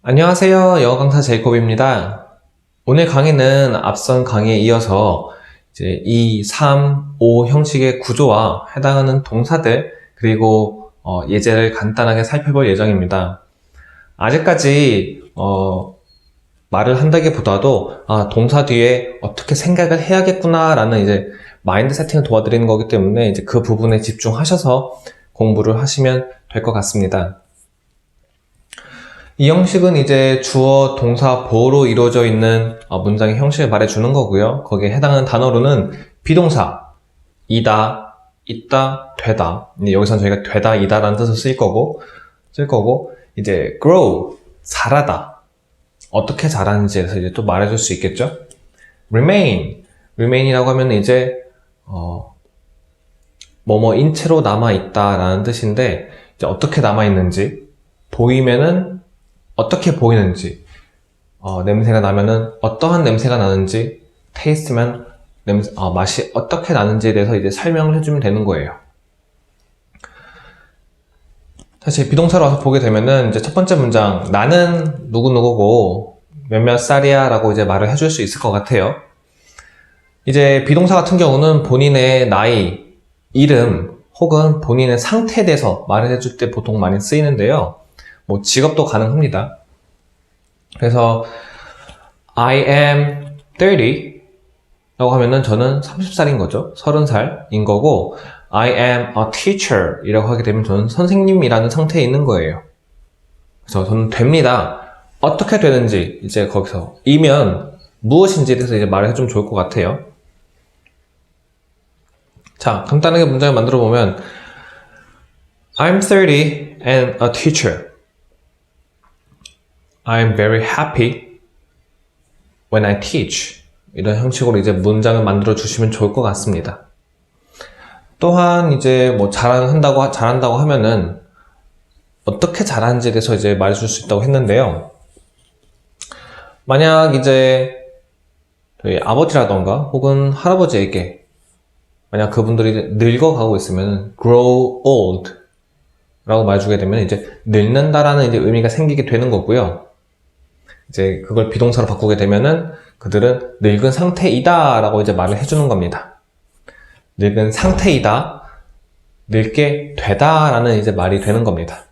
안녕하세요. 영어 강사 제이콥입니다. 오늘 강의는 앞선 강의에 이어서 이제 2, 3, 5 형식의 구조와 해당하는 동사들 그리고 예제를 간단하게 살펴볼 예정입니다. 아직까지 말을 한다기보다도 동사 뒤에 어떻게 생각을 해야겠구나 라는 이제 마인드 세팅을 도와드리는 거기 때문에 이제 그 부분에 집중하셔서 공부를 하시면 될 것 같습니다. 이 형식은 이제 주어, 동사, 보어로 이루어져 있는 문장의 형식을 말해주는 거고요. 거기에 해당하는 단어로는 비동사, 이다, 있다, 되다. 여기서는 저희가 되다, 이다 라는 뜻을 쓸 거고, 이제 grow, 자라다. 어떻게 자라는지에 대해서 이제 또 말해줄 수 있겠죠? remain이라고 하면 이제, 뭐뭐인 채로 남아있다 라는 뜻인데, 이제 어떻게 남아있는지, 보이면은 어떻게 보이는지, 냄새가 나면은 어떠한 냄새가 나는지, 테이스트면 맛이 어떻게 나는지에 대해서 이제 설명을 해주면 되는 거예요. 사실 비동사로 와서 보게 되면은 이제 첫 번째 문장, 나는 누구누구고 몇몇 살이야 라고 이제 말을 해줄 수 있을 것 같아요. 이제 비동사 같은 경우는 본인의 나이, 이름, 혹은 본인의 상태에 대해서 말을 해줄 때 보통 많이 쓰이는데요. 뭐 직업도 가능합니다. 그래서 I am 30 라고 하면은 저는 30살인 거죠. 30살인 거고 I am a teacher 이라고 하게 되면 저는 선생님이라는 상태에 있는 거예요. 그래서 저는 됩니다. 어떻게 되는지 이제 거기서 이면 무엇인지에 대해서 이제 말을 해주면 좋을 것 같아요. 자, 간단하게 문장을 만들어 보면 I'm 30 and a teacher. I'm very happy when I teach. 이런 형식으로 이제 문장을 만들어 주시면 좋을 것 같습니다. 또한 이제 뭐 잘한다고 하면은 어떻게 잘하는지에 대해서 이제 말해 줄 수 있다고 했는데요. 만약 이제 저희 아버지라던가 혹은 할아버지에게 만약 그분들이 늙어가고 있으면 grow old 라고 말해주게 되면 이제 늙는다라는 이제 의미가 생기게 되는 거고요. 이제 그걸 비동사로 바꾸게 되면은 그들은 늙은 상태이다 라고 이제 말을 해주는 겁니다. 늙은 상태이다, 늙게 되다 라는 이제 말이 되는 겁니다.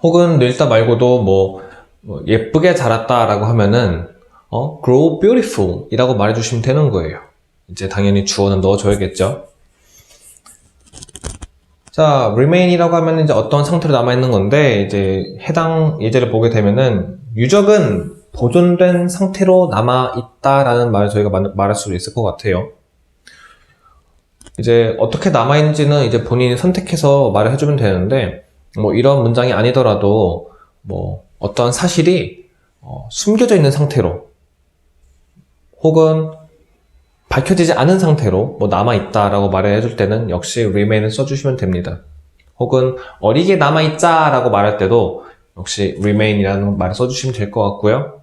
혹은 늙다 말고도 뭐 예쁘게 자랐다 라고 하면은 grow beautiful 이라고 말해주시면 되는 거예요. 이제 당연히 주어는 넣어줘야겠죠. 자, remain이라고 하면 이제 어떤 상태로 남아있는 건데, 이제 해당 예제를 보게 되면은, 유적은 보존된 상태로 남아있다라는 말을 저희가 말할 수 있을 것 같아요. 이제 어떻게 남아있는지는 이제 본인이 선택해서 말을 해주면 되는데, 뭐 이런 문장이 아니더라도, 뭐 어떤 사실이 숨겨져 있는 상태로, 혹은 밝혀지지 않은 상태로 뭐 남아있다라고 말을 해줄 때는 역시 remain을 써주시면 됩니다. 혹은 어리게 남아있자라고 말할 때도 역시 remain이라는 말을 써주시면 될 것 같고요.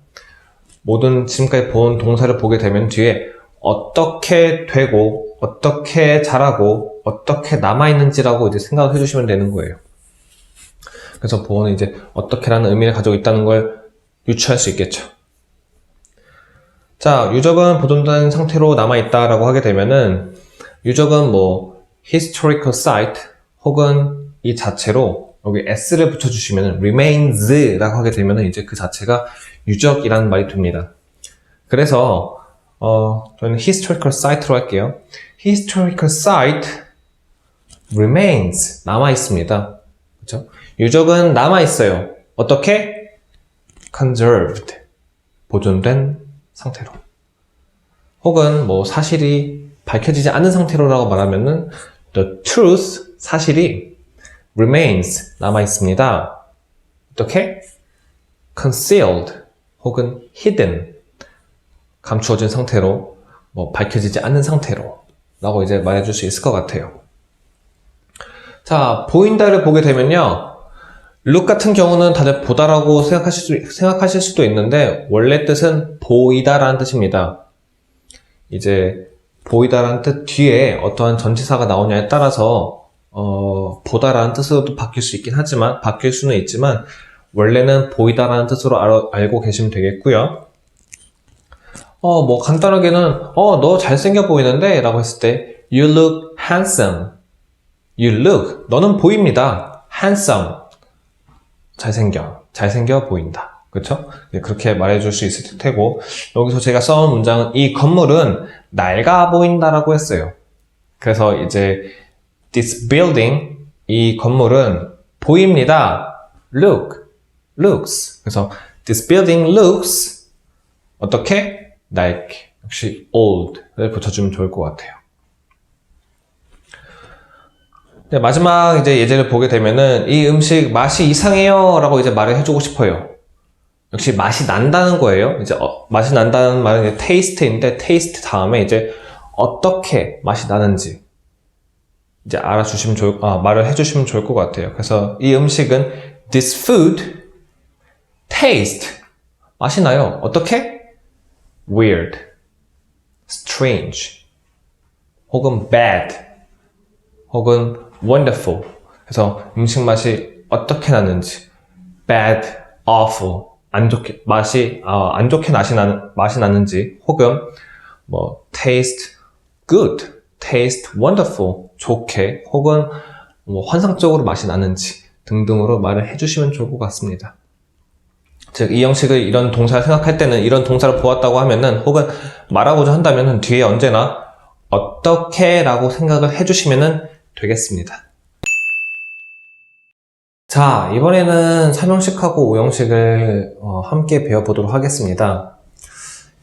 모든 지금까지 본 동사를 보게 되면 뒤에 어떻게 되고 어떻게 자라고 어떻게 남아있는지라고 이제 생각을 해주시면 되는 거예요. 그래서 보어는 이제 어떻게라는 의미를 가지고 있다는 걸 유추할 수 있겠죠. 자, 유적은 보존된 상태로 남아있다라고 하게 되면은 유적은 뭐 historical site 혹은 이 자체로 여기 s를 붙여주시면은 remains라고 하게 되면은 이제 그 자체가 유적이라는 말이 됩니다. 그래서 저는 historical site로 할게요. historical site remains 남아있습니다. 그렇죠? 유적은 남아있어요. 어떻게? conserved 보존된 상태로. 혹은 뭐 사실이 밝혀지지 않은 상태로라고 말하면은 the truth 사실이 remains 남아 있습니다. 어떻게? concealed 혹은 hidden 감추어진 상태로 뭐 밝혀지지 않는 상태로 라고 이제 말해줄 수 있을 것 같아요. 자, 보인다를 보게 되면요. look 같은 경우는 다들 보다라고 생각하실 수도 있는데 원래 뜻은 보이다라는 뜻입니다. 이제 보이다라는 뜻 뒤에 어떠한 전치사가 나오냐에 따라서 보다라는 뜻으로도 바뀔 수는 있지만 원래는 보이다라는 뜻으로 알고 계시면 되겠고요. 뭐 간단하게는 너 잘생겨 보이는데 라고 했을 때 You look handsome. You look, 너는 보입니다. handsome, 잘생겨 보인다. 그렇죠? 그렇게 말해줄 수 있을 테고, 여기서 제가 써온 문장은 이 건물은 낡아 보인다라고 했어요. 그래서 이제 this building, 이 건물은 보입니다. looks. 그래서 this building looks 어떻게? 낡게. 역시 old를 붙여주면 좋을 것 같아요. 네, 마지막 이제 예제를 보게 되면은 이 음식 맛이 이상해요 라고 이제 말을 해주고 싶어요. 역시 맛이 난다는 거예요. 이제 맛이 난다는 말은 이제 taste인데 taste 다음에 이제 어떻게 맛이 나는지 이제 말을 해주시면 좋을 것 같아요. 그래서 이 음식은 this food taste 맛이 나요. 어떻게? weird, strange, 혹은 bad, 혹은 wonderful. 그래서 음식 맛이 어떻게 나는지 bad, awful, 안 좋게 맛이 나는지 혹은 뭐 taste good, taste wonderful, 좋게 혹은 뭐 환상적으로 맛이 나는지 등등으로 말을 해주시면 좋을 것 같습니다. 즉, 이 형식을 이런 동사를 생각할 때는 이런 동사를 보았다고 하면은 혹은 말하고자 한다면은 뒤에 언제나 어떻게 라고 생각을 해주시면 되겠습니다. 자, 이번에는 3형식하고 5형식을 함께 배워보도록 하겠습니다.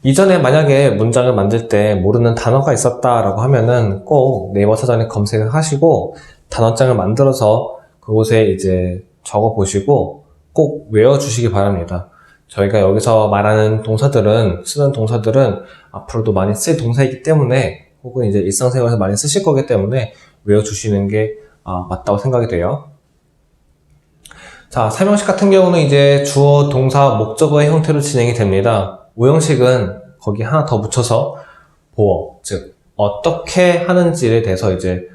이전에 만약에 문장을 만들 때 모르는 단어가 있었다라고 하면은 꼭 네이버 사전에 검색을 하시고 단어장을 만들어서 그곳에 이제 적어 보시고 꼭 외워주시기 바랍니다. 저희가 여기서 말하는 쓰는 동사들은 앞으로도 많이 쓸 동사이기 때문에 혹은 이제 일상생활에서 많이 쓰실 거기 때문에 외워주시는 게 맞다고 생각이 돼요. 자, 3형식 같은 경우는 이제 주어, 동사, 목적어의 형태로 진행이 됩니다. 5형식은 거기 하나 더 붙여서 보어, 즉 어떻게 하는지에 대해서 이제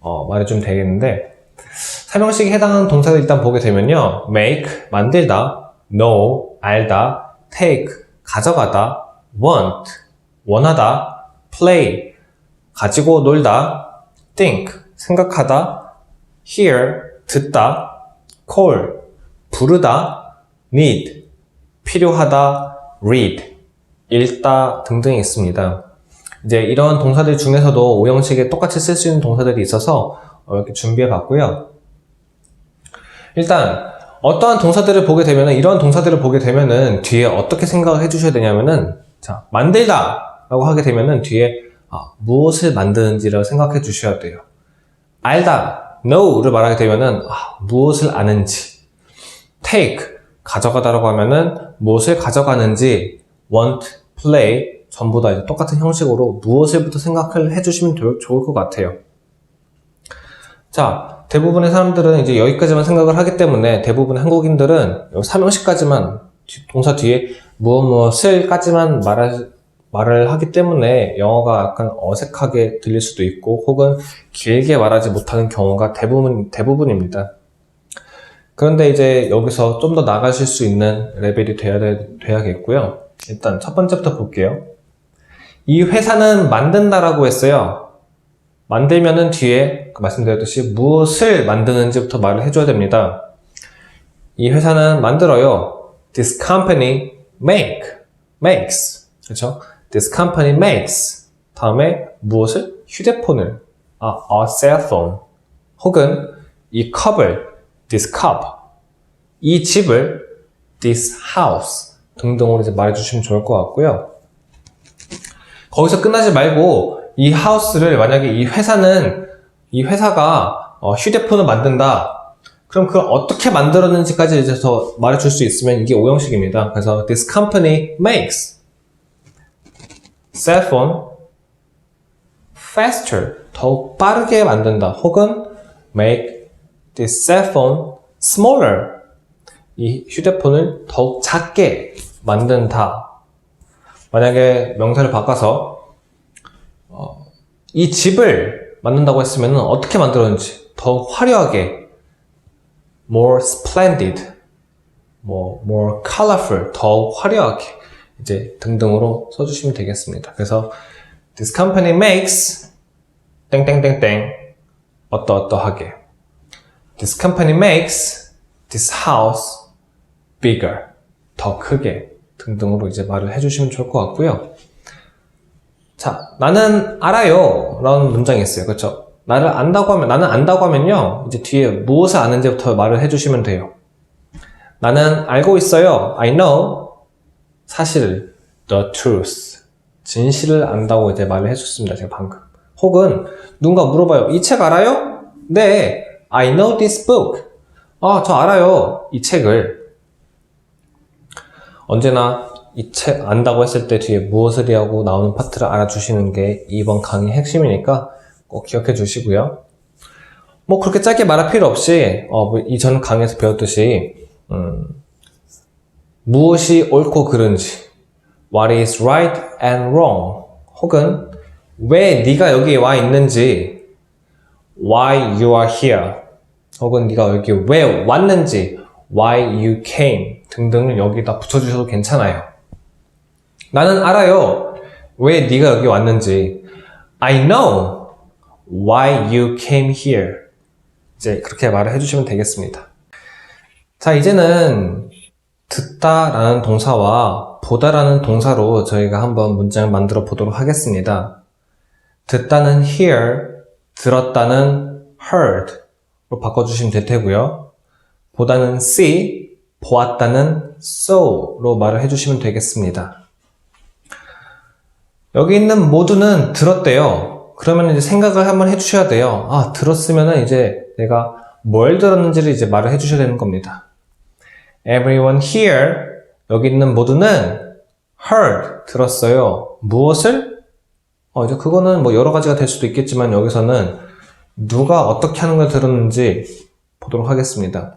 말해주면 되겠는데 3형식에 해당하는 동사를 일단 보게 되면요. make, 만들다, know, 알다, take, 가져가다, want, 원하다, play, 가지고 놀다, think, 생각하다, hear, 듣다, call, 부르다, need, 필요하다, read, 읽다 등등이 있습니다. 이제 이런 동사들 중에서도 5형식에 똑같이 쓸 수 있는 동사들이 있어서 이렇게 준비해 봤고요. 일단 어떠한 동사들을 보게 되면은 이런 동사들을 보게 되면은 뒤에 어떻게 생각을 해 주셔야 되냐면은 자, 만들다 라고 하게 되면은 뒤에 무엇을 만드는지를 생각해 주셔야 돼요. 알다, know를 말하게 되면은 무엇을 아는지, take, 가져가다라고 하면은 무엇을 가져가는지, want, play 전부 다 이제 똑같은 형식으로 무엇을부터 생각을 해주시면 좋을 것 같아요. 자, 대부분의 사람들은 이제 여기까지만 생각을 하기 때문에 대부분의 한국인들은 3형식까지만 동사 뒤에 무엇을까지만 말을 하기 때문에 영어가 약간 어색하게 들릴 수도 있고 혹은 길게 말하지 못하는 경우가 대부분입니다. 그런데 이제 여기서 좀 더 나가실 수 있는 레벨이 돼야겠고요. 일단 첫 번째부터 볼게요. 이 회사는 만든다라고 했어요. 만들면은 뒤에 말씀드렸듯이 무엇을 만드는지부터 말을 해줘야 됩니다. 이 회사는 만들어요. This company makes. 그렇죠? This company makes. 다음에 무엇을? 휴대폰을. A cell phone. 혹은 이 컵을 this cup. 이 집을 this house. 등등으로 이제 말해주시면 좋을 것 같고요. 거기서 끝나지 말고 이 하우스를 만약에 이 회사가 휴대폰을 만든다. 그럼 그걸 어떻게 만들었는지까지 이제 더 말해줄 수 있으면 이게 5형식입니다. 그래서 this company makes cell phone faster. 더욱 빠르게 만든다. 혹은 make this cell phone smaller. 이 휴대폰을 더욱 작게 만든다. 만약에 명사를 바꿔서 이 집을 만든다고 했으면 어떻게 만들었는지 더 화려하게 more splendid more colorful, 더 화려하게 이제 등등으로 써주시면 되겠습니다. 그래서 this company makes 땡땡땡땡 어떠어떠하게 this company makes this house bigger 더 크게 등등으로 이제 말을 해주시면 좋을 것 같고요. 자, 나는 알아요 라는 문장이 있어요. 그렇죠? 나는 안다고 하면요 이제 뒤에 무엇을 아는지부터 말을 해주시면 돼요. 나는 알고 있어요. I know 사실 the truth 진실을 안다고 이제 말을 해줬습니다. 제가 방금. 혹은 누군가 물어봐요. 이 책 알아요? 네, I know this book. 저 알아요. 이 책을. 언제나 이 책 안다고 했을 때 뒤에 무엇을 하고 나오는 파트를 알아주시는 게 이번 강의의 핵심이니까 꼭 기억해 주시고요. 뭐 그렇게 짧게 말할 필요 없이 이전 강의에서 배웠듯이 무엇이 옳고 그른지 What is right and wrong 혹은 왜 네가 여기 와 있는지 Why you are here 혹은 네가 여기 왜 왔는지 Why you came 등등을 여기다 붙여주셔도 괜찮아요. 나는 알아요. 왜 네가 여기 왔는지 I know why you came here 이제 그렇게 말을 해주시면 되겠습니다. 자, 이제는 듣다라는 동사와 보다라는 동사로 저희가 한번 문장을 만들어 보도록 하겠습니다. 듣다는 hear, 들었다는 heard로 바꿔주시면 될 테고요. 보다는 see, 보았다는 saw로 말을 해주시면 되겠습니다. 여기 있는 모두는 들었대요. 그러면 이제 생각을 한번 해주셔야 돼요. 들었으면은 이제 내가 뭘 들었는지를 이제 말을 해주셔야 되는 겁니다. Everyone here, 여기 있는 모두는 heard, 들었어요. 무엇을? 이제 그거는 뭐 여러 가지가 될 수도 있겠지만 여기서는 누가 어떻게 하는 걸 들었는지 보도록 하겠습니다.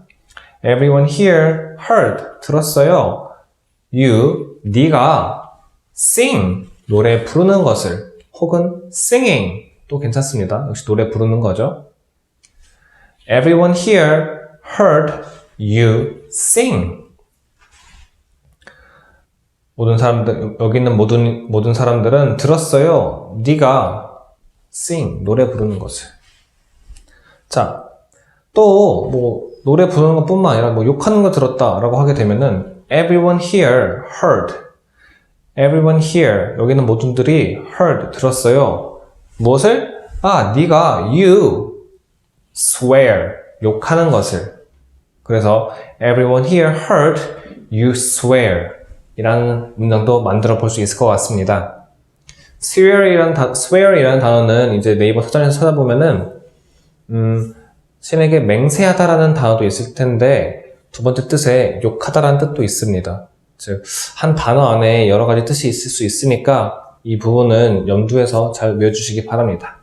Everyone here heard, 들었어요. You, 네가 sing, 노래 부르는 것을 혹은 singing 또 괜찮습니다. 역시 노래 부르는 거죠. Everyone here heard you sing. 모든 사람들, 여기 있는 모든 사람들은 들었어요. 네가 sing, 노래 부르는 것을. 자, 또 뭐 노래 부르는 것뿐만 아니라 뭐 욕하는 거 들었다라고 하게 되면은 everyone here heard. Everyone here, 여기는 모든들이 heard, 들었어요. 무엇을? 네가 you swear, 욕하는 것을. 그래서 everyone here heard you swear 이라는 문장도 만들어 볼 수 있을 것 같습니다. swear이라는 단어는 이제 네이버 서점에서 찾아보면은 신에게 맹세하다라는 단어도 있을 텐데 두 번째 뜻에 욕하다라는 뜻도 있습니다. 즉, 한 단어 안에 여러 가지 뜻이 있을 수 있으니까 이 부분은 염두에서 잘 외워주시기 바랍니다.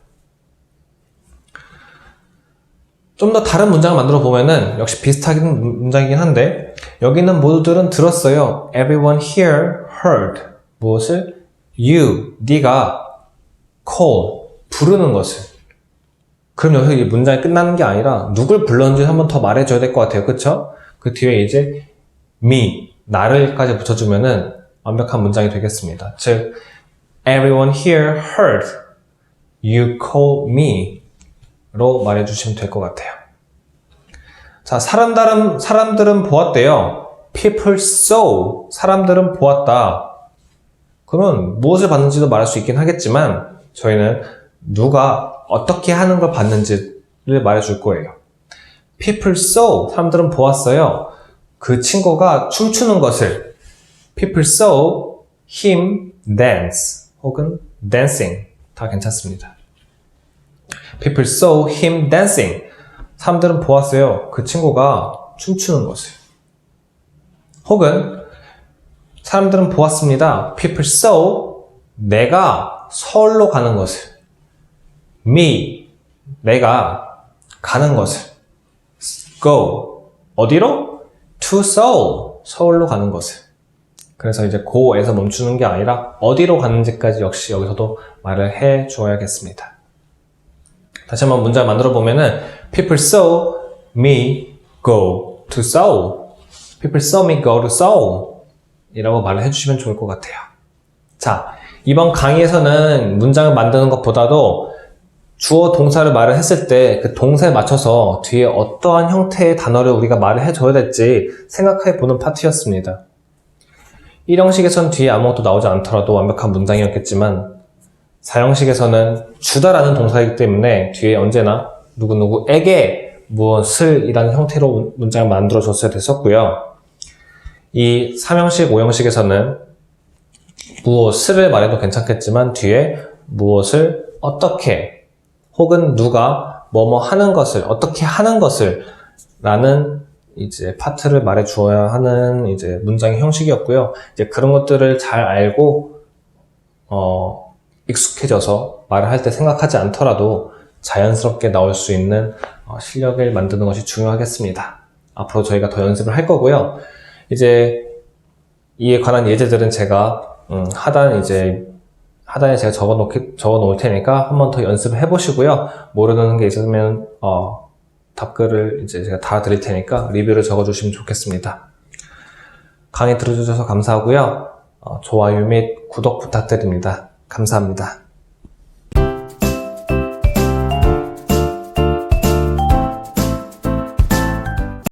좀 더 다른 문장을 만들어 보면은 역시 비슷한 문장이긴 한데 여기 있는 모두들은 들었어요. Everyone here heard. 무엇을? You, 네가 call, 부르는 것을. 그럼 여기서 이 문장이 끝나는 게 아니라 누굴 불렀는지 한 번 더 말해줘야 될 것 같아요. 그쵸? 그 뒤에 이제 me, 나를까지 붙여주면은 완벽한 문장이 되겠습니다. 즉, everyone here heard you call me 로 말해주시면 될 것 같아요. 자, 사람들은 보았대요. people saw, 사람들은 보았다. 그러면 무엇을 봤는지도 말할 수 있긴 하겠지만 저희는 누가 어떻게 하는 걸 봤는지를 말해줄 거예요. people saw, 사람들은 보았어요. 그 친구가 춤추는 것을 people saw him dance 혹은 dancing 다 괜찮습니다. people saw him dancing 사람들은 보았어요. 그 친구가 춤추는 것을 혹은 사람들은 보았습니다. people saw 내가 서울로 가는 것을 me 내가 가는 것을 go 어디로? to Seoul, 서울로 가는 것을. 그래서 이제 go에서 멈추는 게 아니라 어디로 가는지까지 역시 여기서도 말을 해 주어야겠습니다. 다시 한번 문장을 만들어 보면은 people saw me go to Seoul. People saw me go to Seoul 이라고 말을 해주시면 좋을 것 같아요. 자, 이번 강의에서는 문장을 만드는 것보다도 주어 동사를 말을 했을 때 그 동사에 맞춰서 뒤에 어떠한 형태의 단어를 우리가 말을 해줘야 될지 생각해 보는 파트였습니다. 1형식에선 뒤에 아무것도 나오지 않더라도 완벽한 문장이었겠지만 4형식에서는 주다라는 동사이기 때문에 뒤에 언제나 누구누구에게 무엇을 이라는 형태로 문장을 만들어 줬어야 됐었고요. 이 3형식, 5형식에서는 무엇을 말해도 괜찮겠지만 뒤에 무엇을 어떻게 혹은 누가 뭐뭐 하는 것을 어떻게 하는 것을 라는 이제 파트를 말해 주어야 하는 이제 문장의 형식이었고요. 이제 그런 것들을 잘 알고 익숙해져서 말을 할 때 생각하지 않더라도 자연스럽게 나올 수 있는 실력을 만드는 것이 중요하겠습니다. 앞으로 저희가 더 연습을 할 거고요. 이제 이에 관한 예제들은 제가 하단에 제가 적어 놓을 테니까 한 번 더 연습을 해보시고요. 모르는 게 있으면 답글을 이제 제가 다 드릴 테니까 리뷰를 적어주시면 좋겠습니다. 강의 들어주셔서 감사하고요. 좋아요 및 구독 부탁드립니다. 감사합니다.